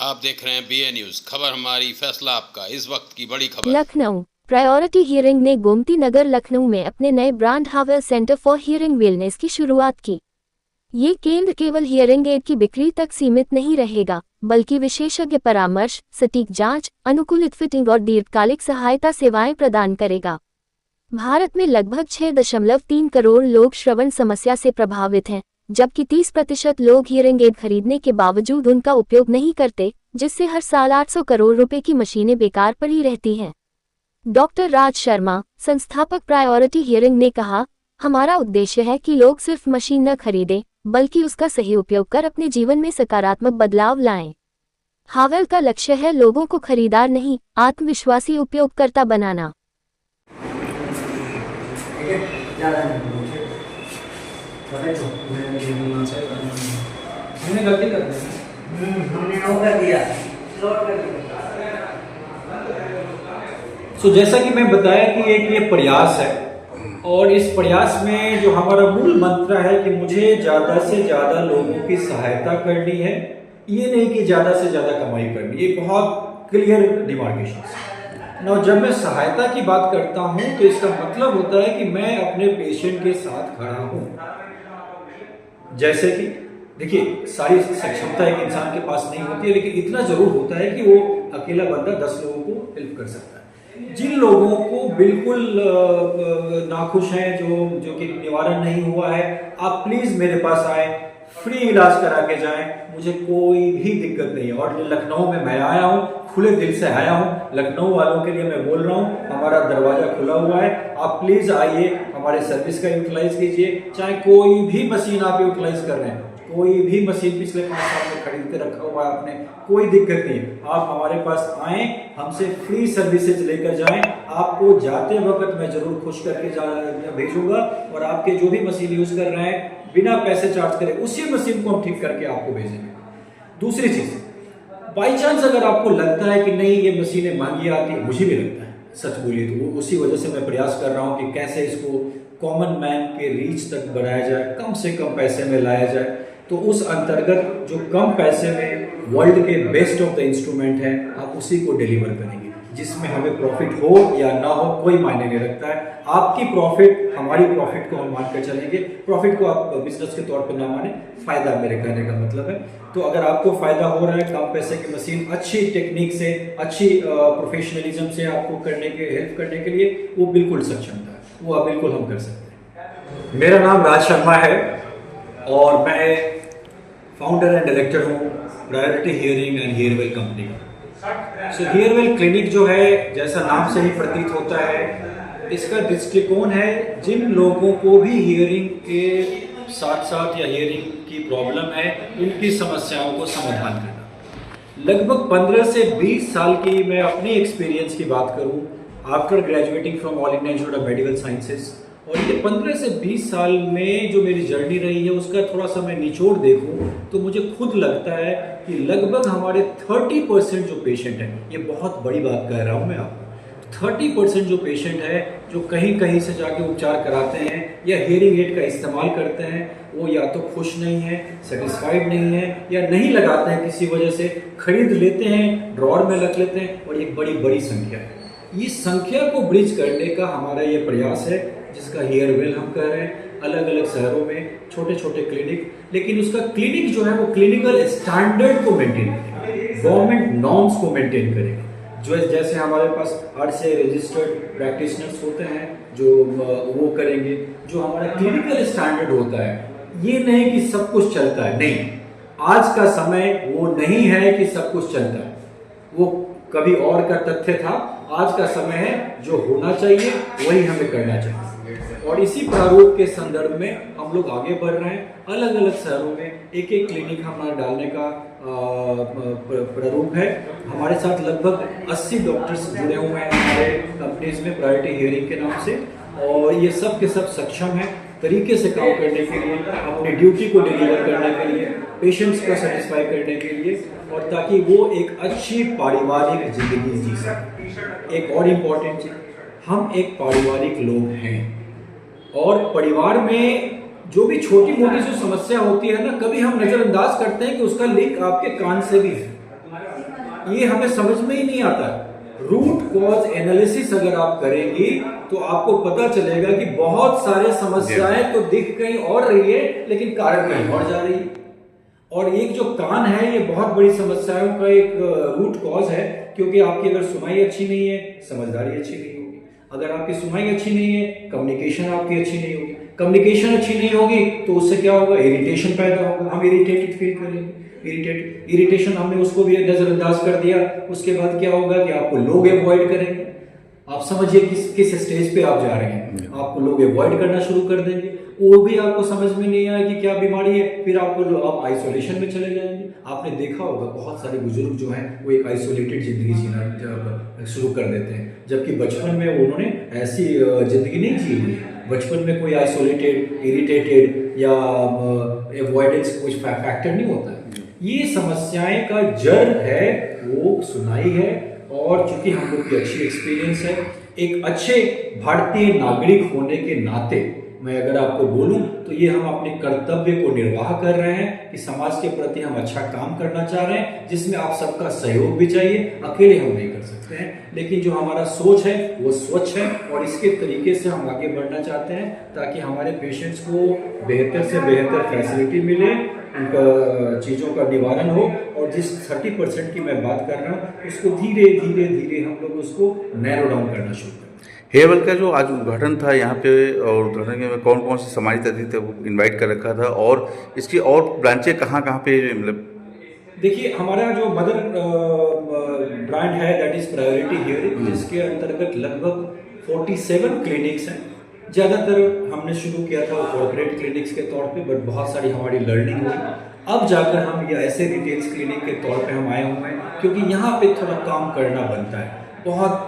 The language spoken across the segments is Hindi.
आप देख रहे हैं BA न्यूज, खबर हमारी फैसला आपका। इस वक्त की बड़ी खबर। लखनऊ प्रायोरिटी हियरिंग ने गोमती नगर लखनऊ में अपने नए brand Howell centre for hearing wellness की शुरुआत की। ये केंद्र केवल हियरिंग एड की बिक्री तक सीमित नहीं रहेगा, बल्कि विशेषज्ञ परामर्श, सटीक जांच, अनुकूलित फिटिंग और दीर्घकालिक सहायता सेवाएं प्रदान करेगा। भारत में लगभग 6.3 करोड़ लोग श्रवण समस्या से प्रभावित हैं, जबकि 30% लोग हियरिंग एड खरीदने के बावजूद उनका उपयोग नहीं करते, जिससे हर साल 800 करोड़ रुपए की मशीनें बेकार पड़ी रहती हैं। डॉक्टर राज शर्मा, संस्थापक प्रायोरिटी हियरिंग ने कहा, हमारा उद्देश्य है कि लोग सिर्फ मशीन न खरीदें, बल्कि उसका सही उपयोग कर अपने जीवन में सकारात्मक बदलाव लाएं। हावेल का लक्ष्य है लोगों को खरीदार नहीं, आत्मविश्वासी उपयोगकर्ता बनाना। हमने गलती कर दी। हमने वो कर दिया, लोड कर दिया। जैसा कि मैं बताया कि एक ये प्रयास है, और इस प्रयास में जो हमारा मूल मंत्र है कि मुझे ज़्यादा से ज़्यादा लोगों की सहायता करनी है, ये नहीं कि ज़्यादा से ज़्यादा कमाई करनी। ये बहुत क्लियर डिमार्केशन है। जब मैं सहायता की बात करता हूँ तो इसका मतलब होता है कि मैं अपने पेशेंट के साथ खड़ा हूँ। जैसे कि देखिए, सारी सक्षमता एक इंसान के पास नहीं होती है, लेकिन इतना जरूर होता है कि वो अकेला बंदा 10 लोगों को हेल्प कर सकता है। जिन लोगों को बिल्कुल नाखुश हैं, जो कि निवारण नहीं हुआ है, आप प्लीज मेरे पास आए, फ्री इलाज करा के जाएं, मुझे कोई भी दिक्कत नहीं है। और लखनऊ में मैं आया हूँ, खुले दिल से आया हूँ, लखनऊ वालों के लिए मैं बोल रहा हूँ, हमारा दरवाजा खुला हुआ है। आप प्लीज आइए, हमारे सर्विस का यूटिलाइज कीजिए। चाहे कोई भी मशीन आप यूटिलाइज कर रहे हैं, कोई भी मशीन पिछले 5 साल में खरीद के रखा हुआ है आपने, कोई दिक्कत नहीं। आप हमारे पास आएं, हमसे फ्री सर्विसेज लेकर जाएं। आपको जाते वक्त मैं जरूर खुश करके भेजूंगा, और आपके जो भी मशीन यूज कर रहे हैं बिना पैसे चार्ज करे उसी मशीन को हम ठीक करके आपको भेजेंगे। दूसरी चीज, बाई चांस अगर आपको लगता है कि नहीं ये मशीनें महंगी आती है, मुझे भी लगता है, सच बोलिए तो उसी वजह से मैं प्रयास कर रहा हूं कि कैसे इसको कॉमन मैन के रीच तक बढ़ाया जाए, कम से कम पैसे में लाया जाए। तो उस अंतर्गत जो कम पैसे में वर्ल्ड के बेस्ट ऑफ द इंस्ट्रूमेंट है, आप उसी को डिलीवर करेंगे, जिसमें हमें प्रॉफिट हो या ना हो कोई मायने नहीं रखता है। आपकी प्रॉफिट हमारी प्रॉफिट को हम मान कर चलेंगे। प्रॉफिट को आप बिजनेस के तौर पर ना माने, फायदा मेरे कहने का मतलब है। तो अगर आपको फायदा हो रहा है, कम पैसे की मशीन अच्छी टेक्निक से, अच्छी प्रोफेशनलिज्म से आपको हेल्प करने के लिए, वो बिल्कुल सक्षमता है, वो बिल्कुल हम कर सकते हैं। मेरा नाम राज शर्मा है और मैं फाउंडर एंड डायरेक्टर हूँ प्रायोरिटी हियरिंग एंड हियरवेल कंपनी का। हियरवेल क्लिनिक जो है, जैसा नाम से ही प्रतीत होता है, इसका दृष्टिकोण है जिन लोगों को भी हियरिंग के साथ साथ या हियरिंग की प्रॉब्लम है, उनकी समस्याओं को समाधान करना। लगभग 15 से 20 साल की मैं अपनी एक्सपीरियंस की बात करूं, after graduating from all India institute of medical sciences, और ये 15 से 20 साल में जो मेरी जर्नी रही है उसका थोड़ा सा मैं निचोड़ देखूं तो मुझे खुद लगता है कि लगभग हमारे 30% जो पेशेंट हैं, ये बहुत बड़ी बात कह रहा हूं मैं आपको, 30% जो पेशेंट है जो कहीं कहीं से जाके उपचार कराते हैं या हियरिंग एड का इस्तेमाल करते हैं, वो या तो खुश नहीं है, सेटिस्फाइड नहीं है, या नहीं लगाते हैं किसी वजह से, खरीद लेते हैं, ड्रॉर में रख लेते हैं, और एक बड़ी संख्या है। इस संख्या को ब्रिज करने का हमारा ये प्रयास है, जिसका हियरवेल हम कह रहे हैं। अलग अलग शहरों में छोटे छोटे क्लिनिक, लेकिन उसका क्लिनिक जो है वो क्लिनिकल स्टैंडर्ड को मेंटेन करेंगे, गवर्नमेंट नॉर्म्स को मेंटेन करेंगे। जो जैसे हमारे पास RCI रजिस्टर्ड प्रैक्टिशनर्स होते हैं जो वो करेंगे, जो हमारा क्लिनिकल स्टैंडर्ड होता है। ये नहीं कि सब कुछ चलता है, नहीं, आज का समय वो नहीं है कि सब कुछ चलता है, वो कभी और का तथ्य था। आज का समय है जो होना चाहिए वही हमें करना चाहिए, और इसी प्रारूप के संदर्भ में हम लोग आगे बढ़ रहे हैं। अलग अलग शहरों में एक एक क्लिनिक हमारा डालने का प्रारूप है। हमारे साथ लगभग 80 डॉक्टर्स जुड़े हुए हैं हमारे कंपनीज में प्रायोरिटी हियरिंग के नाम से, और ये सब के सब सक्षम हैं तरीके से काम करने के लिए, अपनी ड्यूटी को डिलीवर करने के लिए, पेशेंट्स को सेटिस्फाई करने के लिए, और ताकि वो एक अच्छी पारिवारिक जिंदगी जी सके। एक और इम्पॉर्टेंट चीज, हम एक पारिवारिक लोग हैं, और परिवार में जो भी छोटी मोटी जो समस्या होती है ना, कभी हम नजरअंदाज करते हैं कि उसका लिंक आपके कान से भी है। ये हमें समझ में ही नहीं आता। रूट कॉज एनालिसिस अगर आप करेंगी तो आपको पता चलेगा कि बहुत सारे समस्याएं तो दिख कहीं और रही है लेकिन कारण कहीं और जा रही है। और एक जो कान है ये बहुत बड़ी समस्याओं का एक रूट कॉज है, क्योंकि आपकी अगर सुनाई अच्छी नहीं है, समझदारी अच्छी नहीं होगी। अगर आपकी सुनाई अच्छी नहीं है, कम्युनिकेशन आपकी अच्छी नहीं होगी। कम्युनिकेशन अच्छी नहीं होगी तो उससे क्या होगा, इरिटेशन पैदा होगा, हम इरिटेटेड फील करेंगे। इरिटेशन हमने उसको भी नजरअंदाज कर दिया, उसके बाद क्या होगा कि आपको लोग अवॉइड करेंगे। आप समझिए किस स्टेज पे आप जा रहे हैं, आपको लोग अवॉइड करना शुरू कर देंगे। वो भी आपको समझ में नहीं आया कि क्या बीमारी है, फिर आप आइसोलेशन में चले जाएंगे। आपने देखा होगा बहुत सारे बुजुर्ग जो हैं वो एक आइसोलेटेड जिंदगी जीना शुरू कर देते हैं, जबकि बचपन में उन्होंने ऐसी जिंदगी नहीं जी हुई। बचपन में कोई आइसोलेटेड, इरिटेटेड या अवॉइडेंस कोई फैक्टर नहीं होता है। ये समस्याएं का जड़ है वो सुनाई है। और चूंकि हम लोग की अच्छी एक्सपीरियंस है, एक अच्छे भारतीय नागरिक होने के नाते मैं अगर आपको बोलूं तो ये हम अपने कर्तव्य को निर्वाह कर रहे हैं कि समाज के प्रति हम अच्छा काम करना चाह रहे हैं, जिसमें आप सबका सहयोग भी चाहिए। अकेले हम नहीं कर सकते हैं, लेकिन जो हमारा सोच है वो स्वच्छ है और इसके तरीके से हम आगे बढ़ना चाहते हैं ताकि हमारे पेशेंट्स को बेहतर से बेहतर फैसिलिटी मिले, उनका चीज़ों का निवारण हो। और जिस 30% की मैं बात कर रहा हूँ उसको धीरे धीरे धीरे हम लोग उसको नैरो डाउन करना शुरू करें। हेयरवेल का जो आज उद्घाटन था यहाँ पे, और उद्घाटन में कौन कौन से सम्मानित अतिथि थे वो इनवाइट कर रखा था, और इसकी और ब्रांचें कहाँ कहाँ पे, मतलब देखिए हमारा जो मदर ब्रांड है दैट इज प्रायोरिटी हियरिंग, जिसके अंतर्गत लगभग 47 क्लिनिक्स हैं। ज़्यादातर हमने शुरू किया था कॉर्पोरेट क्लिनिक्स के तौर पे, बट बहुत सारी हमारी लर्निंग हुई। अब जाकर हम ये ऐसे रिटेल्स क्लिनिक के तौर पे हम आए हुए हैं, क्योंकि यहाँ पे थोड़ा काम करना बनता है। बहुत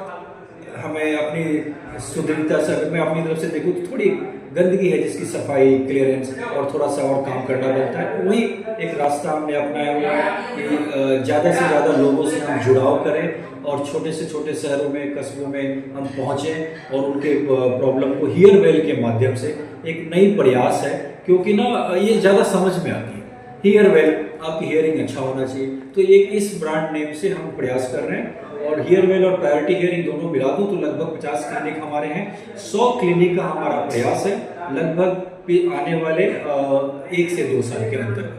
हमें अपनी सुदृढ़ता से, अगर मैं अपनी तरफ से देखूँ तो थोड़ी गंदगी है जिसकी सफाई, क्लियरेंस और थोड़ा सा और काम करना बनता है। वही एक रास्ता हमने अपनाया हुआ है कि ज़्यादा से ज़्यादा लोगों से हम जुड़ाव करें और छोटे से छोटे शहरों में, कस्बों में हम पहुँचें और उनके प्रॉब्लम को हियरवेल के माध्यम से एक नई प्रयास है, क्योंकि ना ये ज़्यादा समझ में आती है। हियरवेल, आपकी हियरिंग अच्छा होना चाहिए, तो एक इस ब्रांड नेम से हम प्रयास कर रहे हैं। और हियरवेल और प्रायोरिटी हियरिंग दोनों मिला दूं तो लगभग 50 क्लिनिक हमारे हैं। 100 क्लिनिक का हमारा प्रयास है लगभग आने वाले 1 से 2 साल के अंदर।